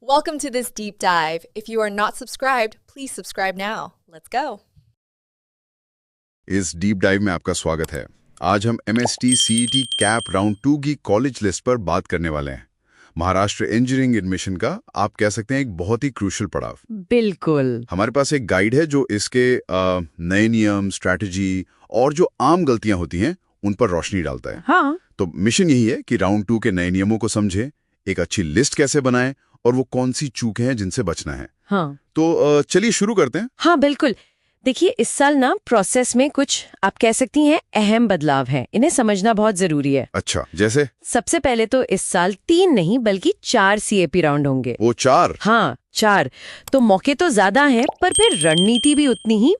Welcome to this deep dive. If you are not subscribed, please subscribe now. Let's go. इस deep dive में आपका स्वागत है। आज हम MST CET कैप राउंड 2 की कॉलेज लिस्ट पर बात करने वाले हैं। महाराष्ट्र इंजीनियरिंग एडमिशन का आप कह सकते हैं एक बहुत ही क्रूशियल पड़ाव। बिल्कुल। हमारे पास एक गाइड है जो इसके नए नियम, स्ट्रैटेजी और जो आम गलतियां होती हैं उन पर रोशनी डालता है। हाँ। तो मिशन यही है कि राउंड 2 के नए नियमों को समझें, एक अच्छी लिस्ट कैसे बनाएं और वो कौन सी चूकें हैं जिनसे बचना है। हाँ। तो चलिए शुरू करते हैं। हाँ बिल्कुल। देखिए, इस साल ना प्रोसेस में कुछ आप कह सकती हैं अहम बदलाव हैं, इन्हें समझना बहुत जरूरी है। अच्छा, जैसे? सबसे पहले तो इस साल 3 नहीं बल्कि 4 CAP राउंड होंगे। वो 4? हाँ 4। तो मौके तो ज्यादा हैं, पर फिर रणनीति भी उतनी ही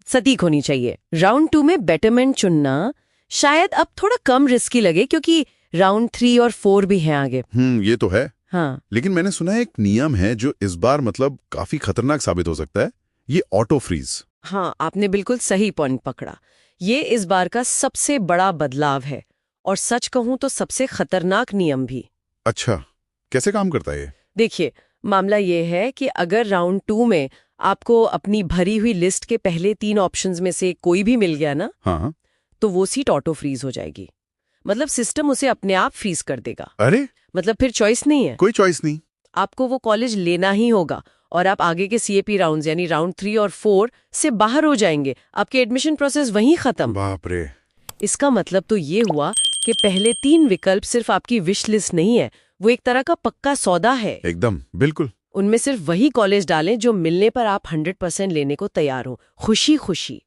सटीक होनी चाहिए। राउंड 2 में बेटरमेंट चुनना शायद अब थोड़ा कम रिस्की लगे, क्योंकि राउंड 3 और 4 भी हैं आगे। ये तो है। हाँ। लेकिन मैंने सुना है एक नियम है जो इस बार मतलब काफी खतरनाक साबित हो सकता है, ये ऑटो फ्रीज। हाँ, आपने बिल्कुल सही पॉइंट पकड़ा। ये इस बार का सबसे बड़ा बदलाव है और सच कहूं तो सबसे खतरनाक नियम भी। अच्छा, कैसे काम करता है ये? देखिए, मामला ये है कि अगर राउंड 2 में आपको अपनी भरी हुई लिस्ट के पहले 3 ऑप्शंस में से कोई भी मिल गया ना, हाँ, तो वो सीट ऑटो फ्रीज हो जाएगी। मतलब सिस्टम उसे अपने आप फ्रीज कर देगा। अरे, मतलब फिर चॉइस नहीं है। कोई चॉइस नहीं। आपको वो कॉलेज लेना ही होगा और आप आगे के CAP राउंड्स यानी राउंड 3 और 4 से बाहर हो जाएंगे। आपके एडमिशन प्रोसेस वहीं खत्म। बाप रे। इसका मतलब तो ये हुआ कि पहले 3 विकल्प सिर्फ आपकी विश लिस्ट नहीं है, वो एक तरह का पक्का सौदा है। एकदम, बिल्कुल। उनमें सिर्फ वही कॉलेज डालें जो मिलने पर आप 100% लेने को तैयार हो, खुशी खुशी।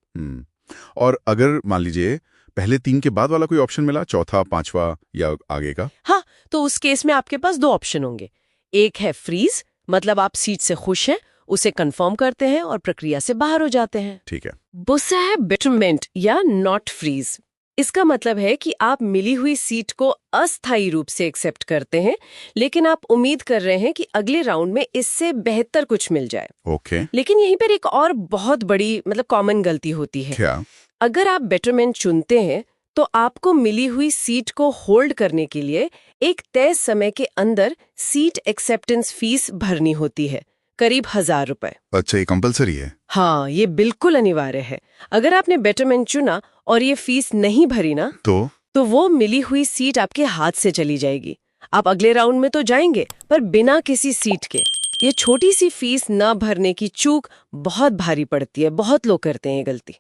और अगर मान लीजिए पहले 3 के बाद वाला कोई ऑप्शन मिला, चौथा, पांचवा या आगे का? हाँ, तो उस केस में आपके पास 2 ऑप्शन होंगे। एक है फ्रीज, मतलब आप सीट से खुश हैं, उसे कंफर्म करते हैं और प्रक्रिया से बाहर हो जाते हैं। ठीक है। दूसरा है बेटरमेंट या नॉट फ्रीज। इसका मतलब है कि आप मिली हुई सीट को अस्थायी रूप से एक्सेप्ट करते हैं, लेकिन आप उम्मीद कर रहे हैं कि अगले राउंड में इससे बेहतर कुछ मिल जाए। ओके। लेकिन यहीं पर एक और बहुत बड़ी कॉमन गलती होती है। क्या? अगर आप बेटरमेंट चुनते हैं तो आपको मिली हुई सीट को होल्ड करने के लिए एक तय समय के अंदर सीट एक्सेप्टेंस फीस भरनी होती है, करीब 1000 रुपए। अच्छा, ये कंपलसरी है? हाँ, ये बिल्कुल अनिवार्य है। अगर आपने बेटरमेंट चुना और ये फीस नहीं भरी ना, तो वो मिली हुई सीट आपके हाथ से चली जाएगी। आप अगले राउंड में तो जाएंगे, पर बिना किसी सीट के। ये छोटी सी फीस न भरने की चूक बहुत भारी पड़ती है, बहुत लोग करते हैं ये गलती।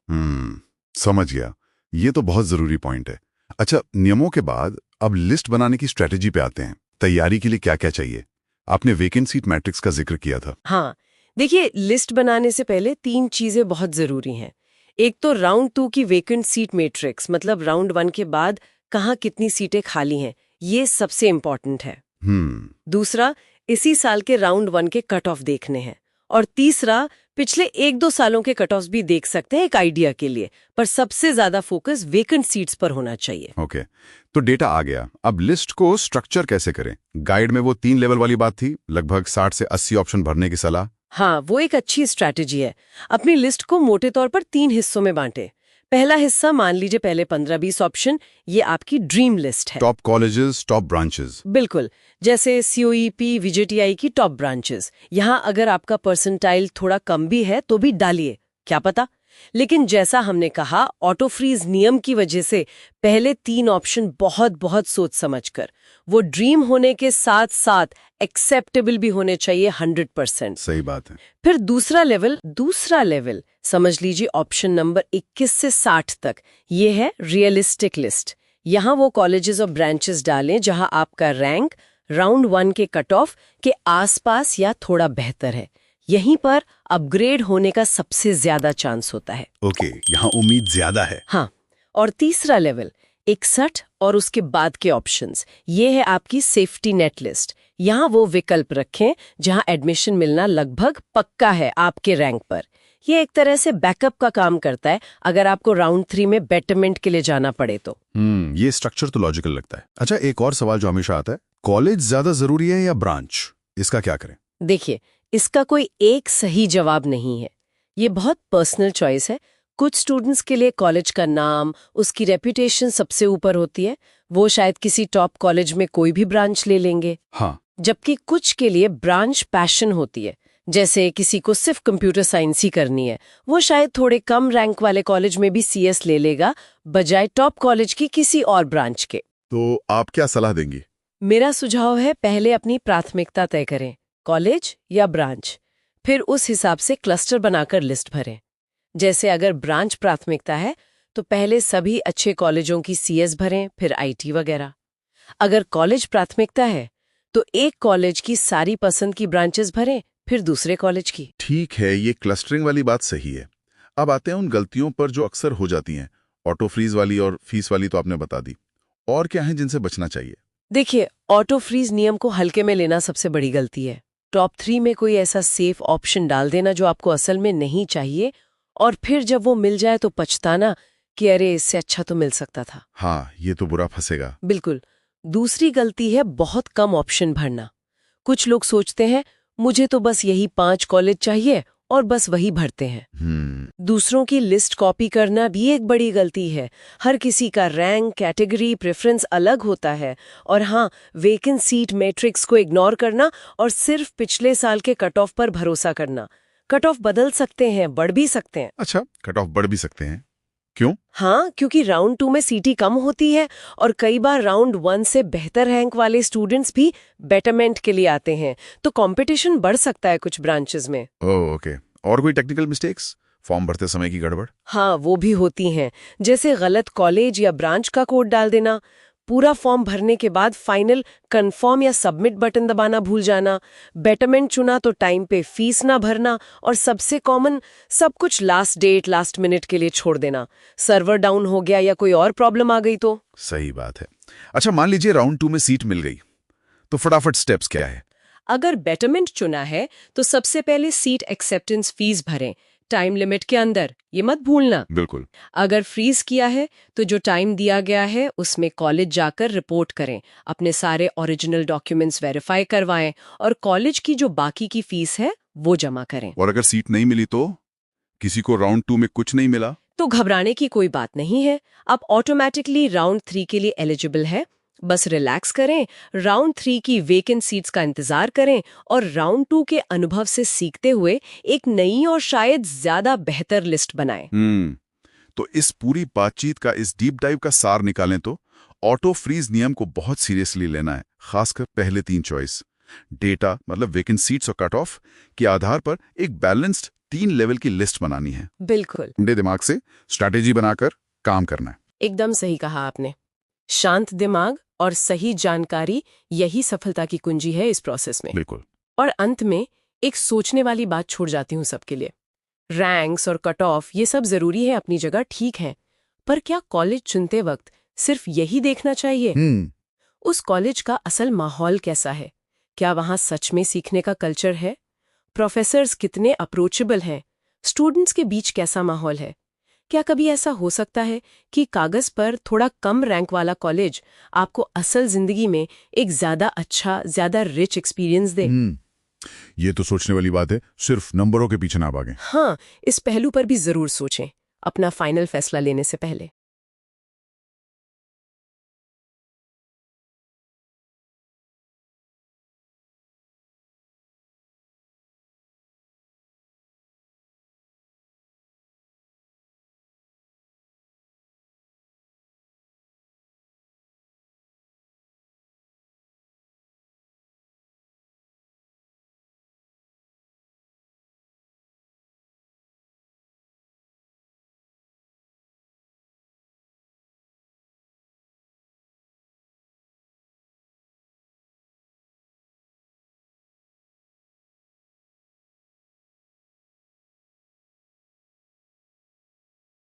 समझ गया। ये तो बहुत जरूरी पॉइंट है। अच्छा, नियमों के बाद अब लिस्ट बनाने की स्ट्रेटेजी पे आते हैं। तैयारी के लिए क्या क्या चाहिए? आपने वेकेंट सीट मैट्रिक्स का जिक्र किया था। हाँ, देखिए, लिस्ट बनाने से पहले 3 चीजें बहुत जरूरी हैं। एक तो राउंड 2 की वेकेंट सीट मैट्रिक्स, मतलब राउंड 1 के बाद कहाँ कितनी सीटें खाली हैं, ये सबसे इम्पोर्टेंट है। दूसरा, इसी साल के राउंड 1 के कट ऑफ देखने हैं। और तीसरा, पिछले 1-2 सालों के कट ऑफ भी देख सकते हैं एक आइडिया के लिए, पर सबसे ज्यादा फोकस वेकेंट सीट्स पर होना चाहिए। ओके, तो डेटा आ गया। अब लिस्ट को स्ट्रक्चर कैसे करें? गाइड में वो 3 लेवल वाली बात थी, लगभग 60 से 80 ऑप्शन भरने की सलाह। हाँ, वो एक अच्छी स्ट्रैटेजी है। अपनी लिस्ट को मोटे तौर पर 3 हिस्सों में बांटे। पहला हिस्सा, मान लीजिए पहले 15-20 ऑप्शन, ये आपकी ड्रीम लिस्ट है। Top colleges, top branches. बिल्कुल, जैसे COEP, VJTI की टॉप ब्रांचेस। यहाँ अगर आपका परसेंटाइल थोड़ा कम भी है तो भी डालिए, क्या पता। लेकिन जैसा हमने कहा, ऑटो फ्रीज नियम की वजह से पहले 3 ऑप्शन बहुत बहुत सोच समझकर, वो ड्रीम होने के साथ साथ एक्सेप्टेबल भी होने चाहिए 100%। सही बात है। फिर दूसरा लेवल समझ लीजिए ऑप्शन नंबर 21 से 60 तक, ये है रियलिस्टिक लिस्ट। यहाँ वो कॉलेजेस और ब्रांचेस डालें जहाँ आपका रैंक राउंड 1 के कट ऑफ के आसपास या थोड़ा बेहतर है। यहीं पर अपग्रेड होने का सबसे ज्यादा चांस होता है। ओके, यहाँ उम्मीद ज्यादा है। हाँ, और तीसरा लेवल 61 और उसके बाद के ऑप्शंस, ये है आपकी सेफ्टी नेट लिस्ट। यहाँ वो विकल्प रखें जहाँ एडमिशन मिलना लगभग पक्का है आपके रैंक पर। ये एक तरह से बैकअप का काम करता है अगर आपको राउंड 3 में बेटरमेंट के लिए जाना पड़े तो। ये स्ट्रक्चर तो लॉजिकल लगता है। अच्छा, एक और सवाल जो हमेशा आता है, कॉलेज ज्यादा जरूरी है या ब्रांच? इसका क्या करें? देखिए, इसका कोई एक सही जवाब नहीं है। ये बहुत पर्सनल चॉइस है। कुछ स्टूडेंट्स के लिए कॉलेज का नाम, उसकी रेपुटेशन सबसे ऊपर होती है। वो शायद किसी टॉप कॉलेज में कोई भी ब्रांच ले लेंगे। हाँ। जबकि कुछ के लिए ब्रांच पैशन होती है। जैसे किसी को सिर्फ कंप्यूटर साइंस ही करनी है, वो शायद थोड़े कम रैंक वाले कॉलेज में भी CS ले लेगा बजाय टॉप कॉलेज की किसी और ब्रांच के। तो आप क्या सलाह देंगी? मेरा सुझाव है पहले अपनी प्राथमिकता तय करें, कॉलेज या ब्रांच, फिर उस हिसाब से क्लस्टर बनाकर लिस्ट भरें। जैसे अगर ब्रांच प्राथमिकता है तो पहले सभी अच्छे कॉलेजों की CS भरें, फिर IT वगैरह। अगर कॉलेज प्राथमिकता है तो एक कॉलेज की सारी पसंद की ब्रांचेस भरें, फिर दूसरे कॉलेज की। ठीक है, ये क्लस्टरिंग वाली बात सही है। अब आते हैं उन गलतियों पर जो अक्सर हो जाती हैं। ऑटो फ्रीज वाली और फीस वाली तो आपने बता दी, और क्या है जिनसे बचना चाहिए? देखिए, ऑटो फ्रीज नियम को हल्के में लेना सबसे बड़ी गलती है। टॉप 3 में कोई ऐसा सेफ ऑप्शन डाल देना जो आपको असल में नहीं चाहिए, और फिर जब वो मिल जाए तो पछताना कि अरे इससे अच्छा तो मिल सकता था। हाँ, ये तो बुरा फंसेगा। बिल्कुल। दूसरी गलती है बहुत कम ऑप्शन भरना। कुछ लोग सोचते हैं मुझे तो बस यही 5 कॉलेज चाहिए और बस वही भरते हैं। दूसरों की लिस्ट कॉपी करना भी एक बड़ी गलती है। हर किसी का रैंक, कैटेगरी, प्रेफरेंस अलग होता है। और हाँ, वेकेंट सीट मैट्रिक्स को इग्नोर करना और सिर्फ पिछले साल के कट ऑफ पर भरोसा करना। कट ऑफ बदल सकते हैं, बढ़ भी सकते हैं। अच्छा, कट ऑफ बढ़ भी सकते हैं? क्यों? हाँ, क्योंकि राउंड 2 में सीटें कम होती है और कई बार राउंड 1 से बेहतर रैंक वाले स्टूडेंट्स भी बेटरमेंट के लिए आते हैं, तो कंपटीशन बढ़ सकता है कुछ ब्रांचेस में। ओह, ओके। और कोई टेक्निकल मिस्टेक्स? फॉर्म भरते समय की गड़बड़? हाँ, वो भी होती हैं। जैसे गलत कॉलेज या ब्रांच का कोड डाल देना, पूरा फॉर्म भरने के बाद फाइनल कंफर्म या सबमिट बटन दबाना भूल जाना, बेटरमेंट चुना तो टाइम पे फीस ना भरना, और सबसे कॉमन सब कुछ लास्ट डेट, लास्ट मिनट के लिए छोड़ देना। सर्वर डाउन हो गया या कोई और प्रॉब्लम आ गई तो। सही बात है। अच्छा, मान लीजिए राउंड 2 में सीट मिल गई, तो फटाफट स्टेप्स क्या है? अगर बेटरमेंट चुना है तो सबसे पहले सीट एक्सेप्टेंस फीस भरें, टाइम लिमिट के अंदर, ये मत भूलना। बिल्कुल। अगर फ्रीज किया है तो जो टाइम दिया गया है उसमें कॉलेज जाकर रिपोर्ट करें, अपने सारे ओरिजिनल डॉक्यूमेंट्स वेरीफाई करवाएं और कॉलेज की जो बाकी की फीस है वो जमा करें। और अगर सीट नहीं मिली तो? किसी को राउंड 2 में कुछ नहीं मिला तो घबराने की कोई बात नहीं है, आप ऑटोमेटिकली राउंड 3 के लिए एलिजिबल है। बस रिलैक्स करें, राउंड 3 की वेकेंट सीट्स का इंतजार करें और राउंड 2 के अनुभव से सीखते हुए एक नई और शायद ज्यादा बेहतर लिस्ट बनाएं। तो इस पूरी बातचीत का, इस डीप डाइव का सार निकालें तो ऑटो फ्रीज नियम को बहुत सीरियसली लेना है, खासकर पहले 3 चॉइस, डेटा मतलब वेकेंट सीट्स और कट ऑफ के आधार पर एक बैलेंस्ड 3 लेवल की लिस्ट बनानी है। बिल्कुल, ठंडे दिमाग से स्ट्रैटेजी बनाकर काम करना है। एकदम सही कहा आपने। शांत दिमाग और सही जानकारी, यही सफलता की कुंजी है इस प्रोसेस में। बिल्कुल। और अंत में एक सोचने वाली बात छोड़ जाती हूँ सबके लिए। रैंक्स और कट ऑफ ये सब जरूरी है, अपनी जगह ठीक है, पर क्या कॉलेज चुनते वक्त सिर्फ यही देखना चाहिए? उस कॉलेज का असल माहौल कैसा है? क्या वहाँ सच में सीखने का कल्चर है? प्रोफेसर्स कितने अप्रोचेबल हैं? स्टूडेंट्स के बीच कैसा माहौल है? क्या कभी ऐसा हो सकता है कि कागज पर थोड़ा कम रैंक वाला कॉलेज आपको असल जिंदगी में एक ज्यादा अच्छा, ज्यादा रिच एक्सपीरियंस दे? ये तो सोचने वाली बात है, सिर्फ नंबरों के पीछे ना भागें। हाँ, इस पहलू पर भी जरूर सोचें अपना फाइनल फैसला लेने से पहले।